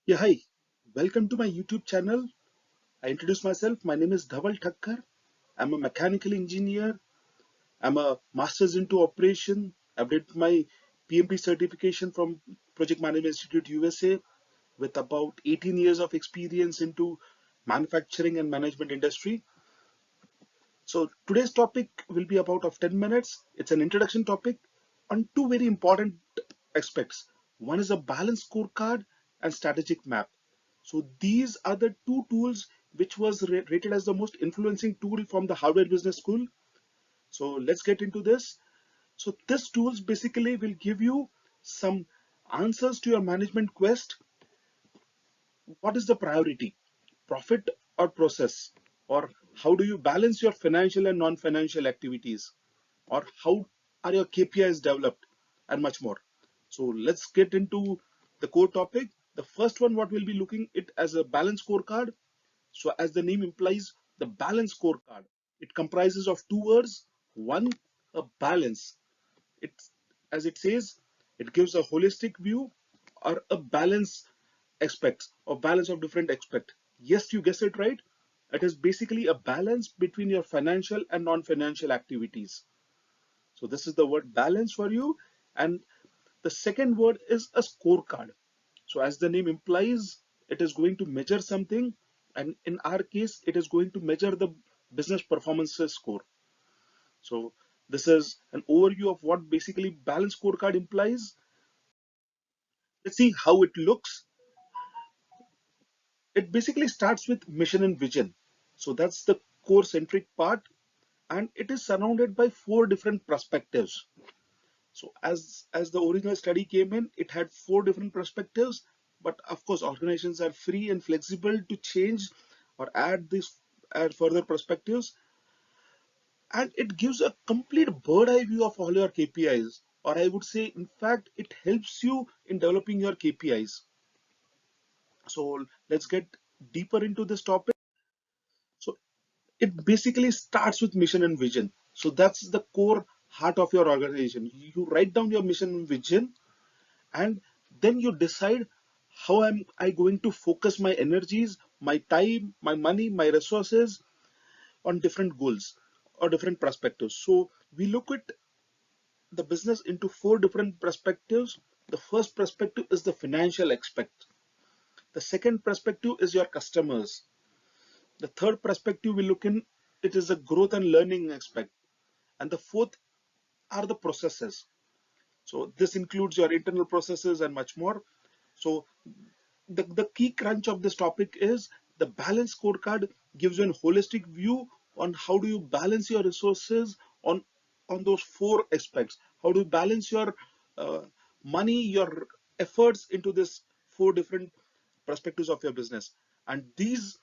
Yeah, hi. Welcome to my YouTube channel. I introduce myself. My name is Dhawal Thakkar. I'm a mechanical engineer. I'm a master's into operation. I've did my PMP certification from Project Management Institute USA with about 18 years of experience into manufacturing and management industry. So today's topic will be about of 10 minutes. It's an introduction topic on two very important aspects. One is a balance scorecard and strategic map. So these are the two tools which was rated as the most influencing tool from the Harvard Business School. So let's get into this. So this tools basically will give you some answers to your management quest. What is the priority, profit or process, or how do you balance your financial and non-financial activities, or how are your KPIs developed, and much more. So let's get into the core topic. The first one, what we'll be looking it as a balance scorecard. So as the name implies, the balance scorecard, it comprises of two words. One, a balance. It, as it says, it gives a holistic view or a balance aspects or balance of different aspects. Yes, you guessed it right. It is basically a balance between your financial and non-financial activities. So this is the word balance for you. And the second word is a scorecard. So as the name implies, it is going to measure something. And in our case, it is going to measure the business performances score. So this is an overview of what basically balance scorecard implies. Let's see how it looks. It basically starts with mission and vision. So that's the core centric part, and it is surrounded by four different perspectives. So as the original study came in, it had four different perspectives, but of course organizations are free and flexible to change or add further perspectives, and it gives a complete bird eye view of all your KPIs, or I would say in fact it helps you in developing your KPIs. So let's get deeper into this topic. So it basically starts with mission and vision. So that's the core heart of your organization. You write down your mission and vision, and then you decide how am I going to focus my energies, my time, my money, my resources on different goals or different perspectives. So we look at the business into four different perspectives. The first perspective is the financial aspect. The second perspective is your customers. The third perspective we look in, it is a growth and learning aspect. And the fourth are the processes. So this includes your internal processes and much more. So the key crunch of this topic is the balance scorecard gives you a holistic view on how do you balance your resources on those four aspects. How do you balance your uh, money, your efforts into this four different perspectives of your business, and these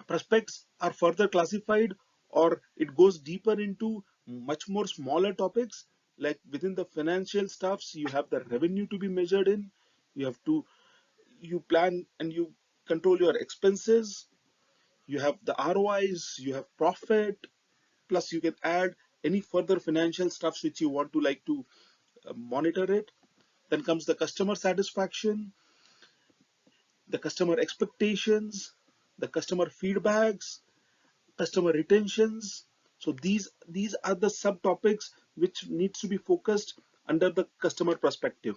prospects are further classified, or it goes deeper into much more smaller topics. Like within the financial stuffs, you have the revenue to be measured in, you have to you plan and you control your expenses, you have the ROIs, you have profit, plus you can add any further financial stuffs which you want to like to monitor it. Then comes the customer satisfaction, the customer expectations, the customer feedbacks, customer retentions. So these are the subtopics which needs to be focused under the customer perspective.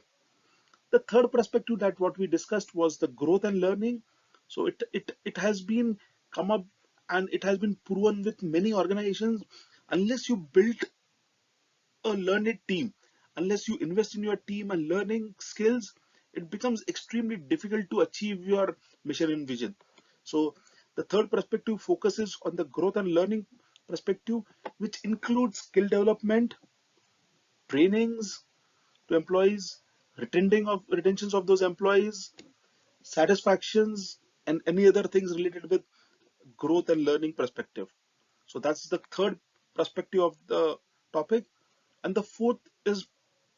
The third perspective that what we discussed was the growth and learning. So it has been come up, and it has been proven with many organizations, unless you build a learned team, unless you invest in your team and learning skills, it becomes extremely difficult to achieve your mission and vision. So the third perspective focuses on the growth and learning perspective, which includes skill development, trainings to employees, retentions of those employees, satisfactions, and any other things related with growth and learning perspective. So that's the third perspective of the topic. And the fourth is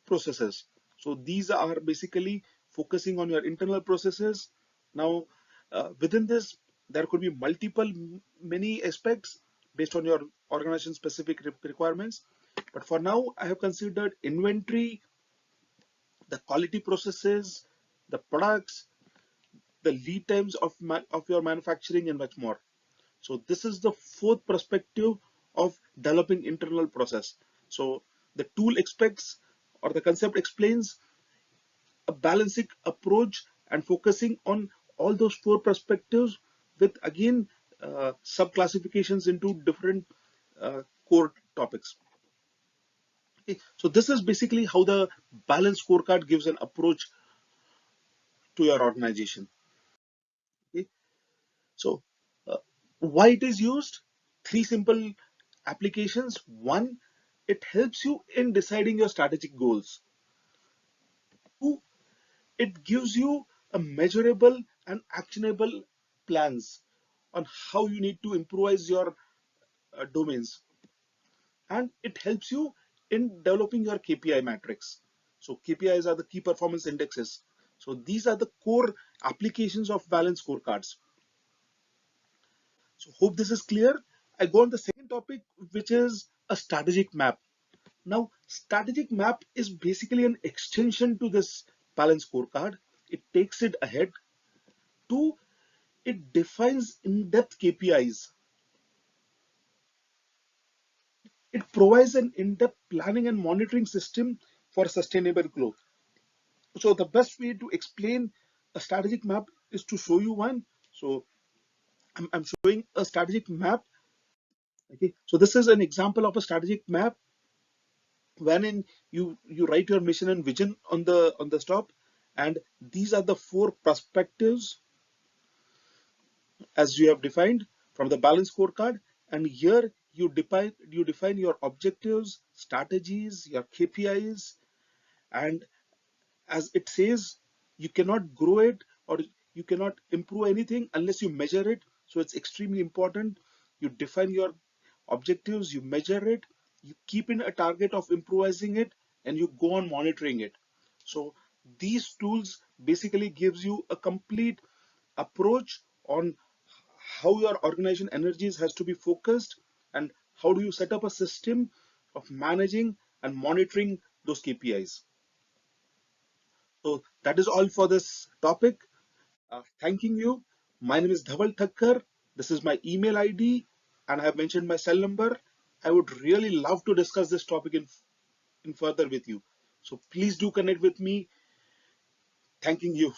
processes. So these are basically focusing on your internal processes. Now, within this, there could be multiple, many aspects based on your organization specific requirements. But for now, I have considered inventory, the quality processes, the products, the lead times of your manufacturing, and much more. So this is the fourth perspective of developing internal process. So the tool expects, or the concept explains, a balancing approach and focusing on all those four perspectives with again sub classifications into different core topics. Okay. So this is basically how the balance scorecard gives an approach to your organization. Okay. So why it is used? Three simple applications. One, it helps you in deciding your strategic goals. Two, it gives you a measurable and actionable plans on how you need to improvise your domains, and it helps you in developing your KPI matrix. So KPIs are the key performance indexes. So these are the core applications of balance scorecards. So hope this is clear. I go on the second topic, which is a strategic map. Now, strategic map is basically an extension to this balance scorecard. It takes it ahead. Two, it defines in-depth KPIs. It provides an in-depth planning and monitoring system for sustainable growth. So the best way to explain a strategic map is to show you one. So I'm showing a strategic map. Okay, so this is an example of a strategic map wherein you write your mission and vision on the top, and these are the four perspectives as you have defined from the balance scorecard. And here you define your objectives, strategies, your KPIs, and as it says, you cannot grow it or you cannot improve anything unless you measure it. So it's extremely important. You define your objectives, you measure it, you keep in a target of improvising it, and you go on monitoring it. So these tools basically gives you a complete approach on how your organization energies has to be focused, and how do you set up a system of managing and monitoring those KPIs. So that is all for this topic. Thanking you. My name is Dhawal Thakkar. This is my email ID, and I have mentioned my cell number. I would really love to discuss this topic in further with you. So please do connect with me. Thanking you.